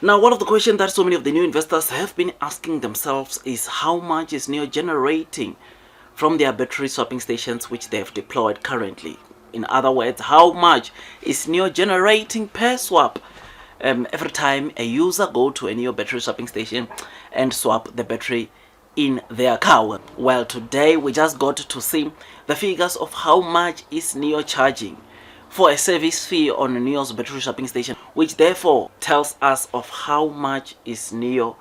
Now, one of the questions that so many of the new investors have been asking themselves is how much is NIO generating from their battery swapping stations which they have deployed currently. In other words, how much is NIO generating per swap every time a user go to a NIO battery swapping station and swap the battery in their car. Well, today we just got to see the figures of how much is NIO charging for a service fee on NIO's battery swapping station, which therefore tells us of how much is NIO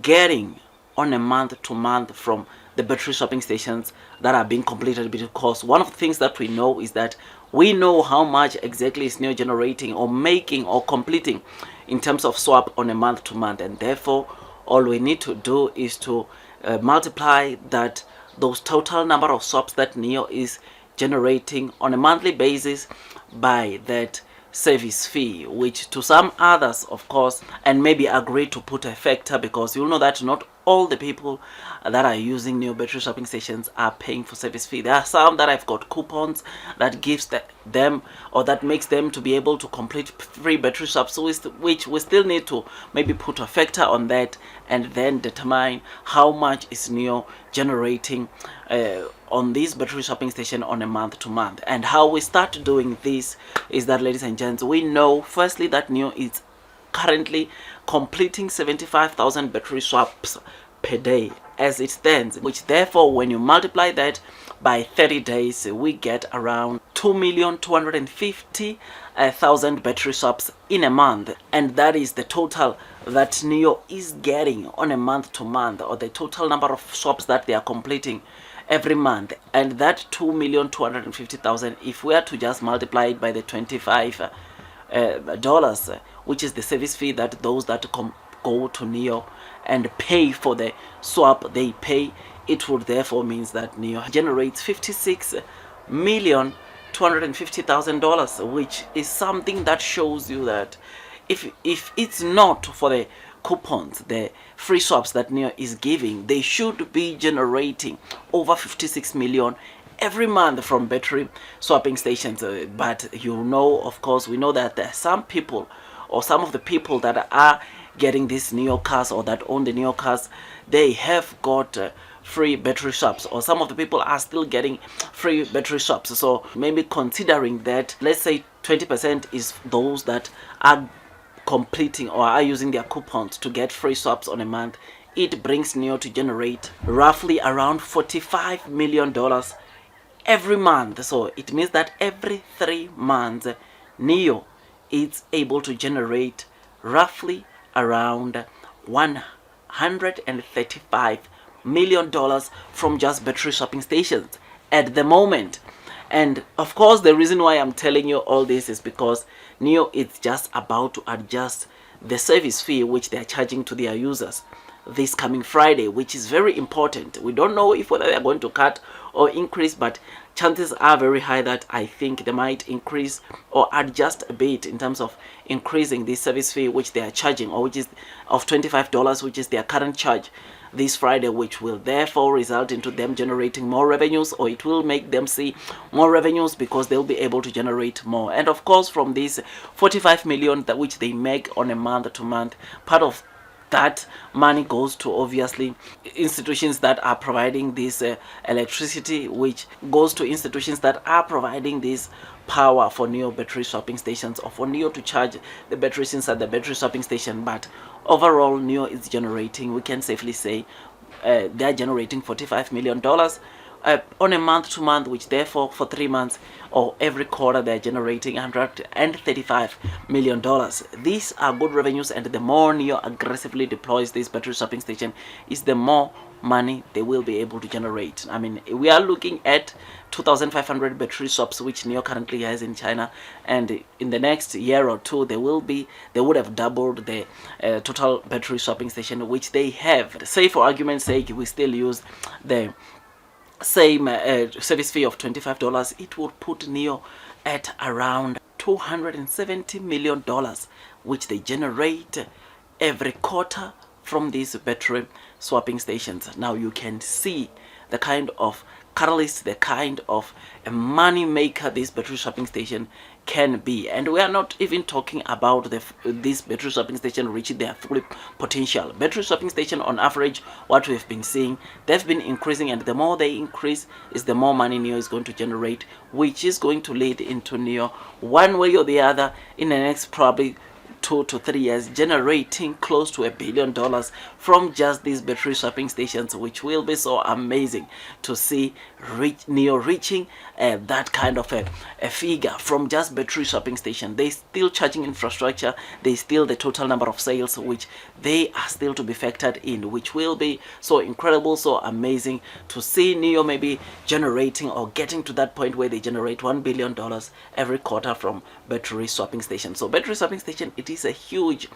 getting on a month to month from the battery swapping stations that are being completed. Because one of the things that we know is that we know how much exactly is NIO generating or making or completing in terms of swap on a month to month, and therefore all we need to do is to multiply those total number of swaps that NIO is generating on a monthly basis by that service fee, which to some others, of course, and maybe agree to put a factor, because you'll know that not all the people that are using NIO battery swapping stations are paying for service fee. There are some that have got coupons that gives them or that makes them to be able to complete free battery swaps, which we still need to maybe put a factor on that and then determine how much is NIO generating on this battery swapping station on a month to month. And how we start doing this is that, ladies and gents, we know firstly that NIO is currently completing 75,000 battery swaps per day as it stands, which therefore when you multiply that by 30 days we get around 2,250,000 battery swaps in a month, and that is the total that NIO is getting on a month to month, or the total number of swaps that they are completing every month. And that 2,250,000, if we are to just multiply it by the $25 which is the service fee that those that go to NIO and pay for the swap they pay, it would therefore means that NIO generates $56,250,000, which is something that shows you that if it's not for the coupons, the free swaps that NIO is giving, they should be generating over 56 million every month from battery swapping stations. But you know, of course, we know that there are some people, or some of the people that are getting these NIO cars or that own the NIO cars, they have got free battery swaps, or some of the people are still getting free battery swaps. So maybe considering that, let's say 20% is those that are completing or are using their coupons to get free swaps on a month, it brings NIO to generate roughly around $45 million every month. So it means that every 3 months NIO is able to generate roughly around $135 million from just battery swapping stations at the moment. And of course, the reason why I'm telling you all this is because NIO is just about to adjust the service fee which they are charging to their users this coming Friday, which is very important. We don't know if whether they are going to cut or increase, but chances are very high that I think they might increase or adjust a bit in terms of increasing this service fee which they are charging, or which is of $25, which is their current charge this Friday, which will therefore result into them generating more revenues, or it will make them see more revenues because they'll be able to generate more. And of course, from this 45 million that which they make on a month to month, part of that money goes to obviously institutions that are providing this electricity, which goes to institutions that are providing this power for NIO battery swapping stations, or for NIO to charge the batteries inside the battery swapping station. But overall, NIO is generating, we can safely say, they're generating $45 million on a month to month, which therefore for 3 months or every quarter they're generating $135 million. These are good revenues, and the more NIO aggressively deploys this battery swapping station is the more money they will be able to generate. I mean, we are looking at 2,500 battery swaps which NIO currently has in China, and in the next year or two they would have doubled the total battery swapping station which they have. Say for argument's sake, we still use the same service fee of $25, it would put NIO at around $270 million, which they generate every quarter from these battery swapping stations. Now you can see the kind of catalyst, the kind of a money maker this battery swapping station can be. And we are not even talking about this battery swapping station reaching their full potential. Battery swapping station on average, what we've been seeing, they've been increasing, and the more they increase is the more money NIO is going to generate, which is going to lead into NIO one way or the other in the next probably 2 to 3 years generating close to $1 billion from just these battery swapping stations, which will be so amazing to see NIO reaching that kind of a figure from just battery swapping station. They still charging infrastructure, they still the total number of sales, which they are still to be factored in, which will be so incredible, so amazing to see NIO maybe generating or getting to that point where they generate $1 billion every quarter from battery swapping station. So battery swapping station, it is a huge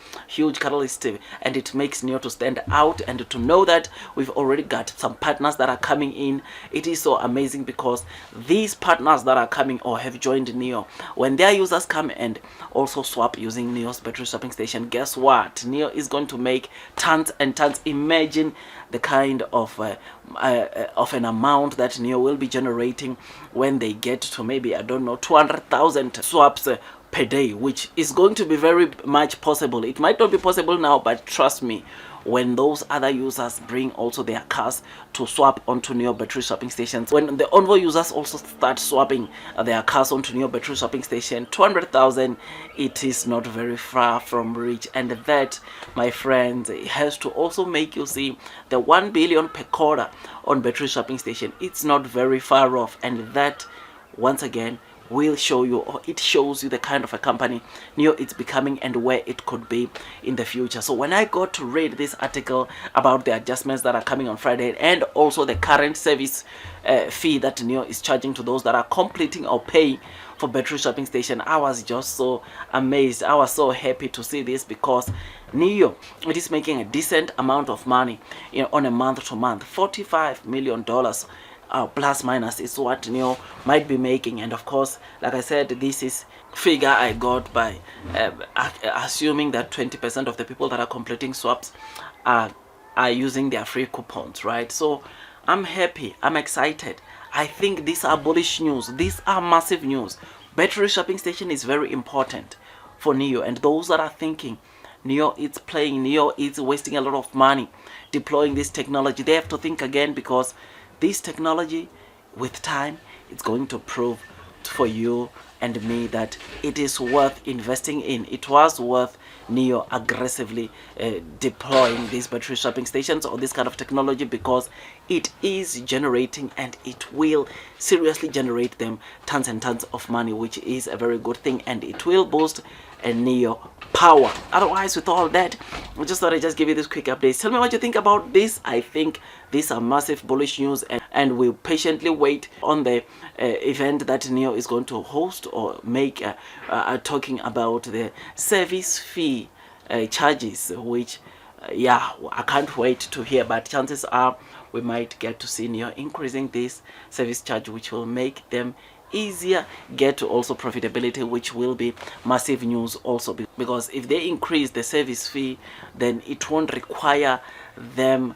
catalyst, and it makes NIO to stand out, and to know that we've already got some partners that are coming in. It is so amazing because these partners that are coming or have joined NIO, when their users come and also swap using NIO's battery swapping station, guess what? NIO is going to make tons and tons. Imagine the kind of an amount that NIO will be generating when they get to maybe, I don't know, 200,000 swaps per day, which is going to be very much possible. It might not be possible now, but trust me, when those other users bring also their cars to swap onto NIO battery swapping stations, when the Envoy users also start swapping their cars onto NIO battery swapping station, 200,000, it is not very far from reach. And that, my friends, it has to also make you see the 1 billion per quarter on battery swapping station. It's not very far off, and that once again will show you, or it shows you, the kind of a company NIO it's becoming and where it could be in the future. So when I got to read this article about the adjustments that are coming on Friday, and also the current service fee that NIO is charging to those that are completing or paying for battery swapping station, I was just so amazed. I was so happy to see this, because NIO, it is making a decent amount of money on a month to month. $45 million plus minus is what NIO might be making. And of course, like I said, this is figure I got by assuming that 20% of the people that are completing swaps are using their free coupons, right? So I'm happy, I'm excited. I think these are bullish news, these are massive news. Battery swapping station is very important for NIO, and those that are thinking NIO is playing, NIO is wasting a lot of money deploying this technology, they have to think again, because this technology, with time, it's going to prove for you and me that it is worth investing in. It was worth NIO aggressively deploying these battery swapping stations or this kind of technology, because it is generating, and it will seriously generate them tons and tons of money, which is a very good thing, and it will boost a NIO power. Otherwise, with all that, I just thought I'd just give you this quick update. Tell me what you think about this. I think these are massive bullish news, and we'll patiently wait on the event that NIO is going to host or make, talking about the service fee charges, which yeah, I can't wait to hear. But chances are we might get to see NIO increasing this service charge, which will make them easier get to also profitability, which will be massive news also, because if they increase the service fee, then it won't require them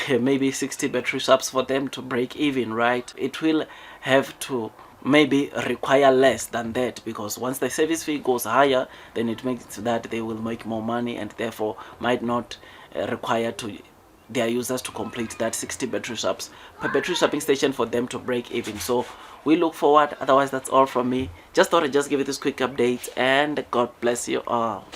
maybe 60 battery swaps for them to break even, right? It will have to maybe require less than that, because once the service fee goes higher, then it makes that they will make more money, and therefore might not require their users to complete that 60 battery swaps per battery swapping station for them to break even. So we look forward. Otherwise, that's all from me. Just thought I'd just give you this quick update, and God bless you all.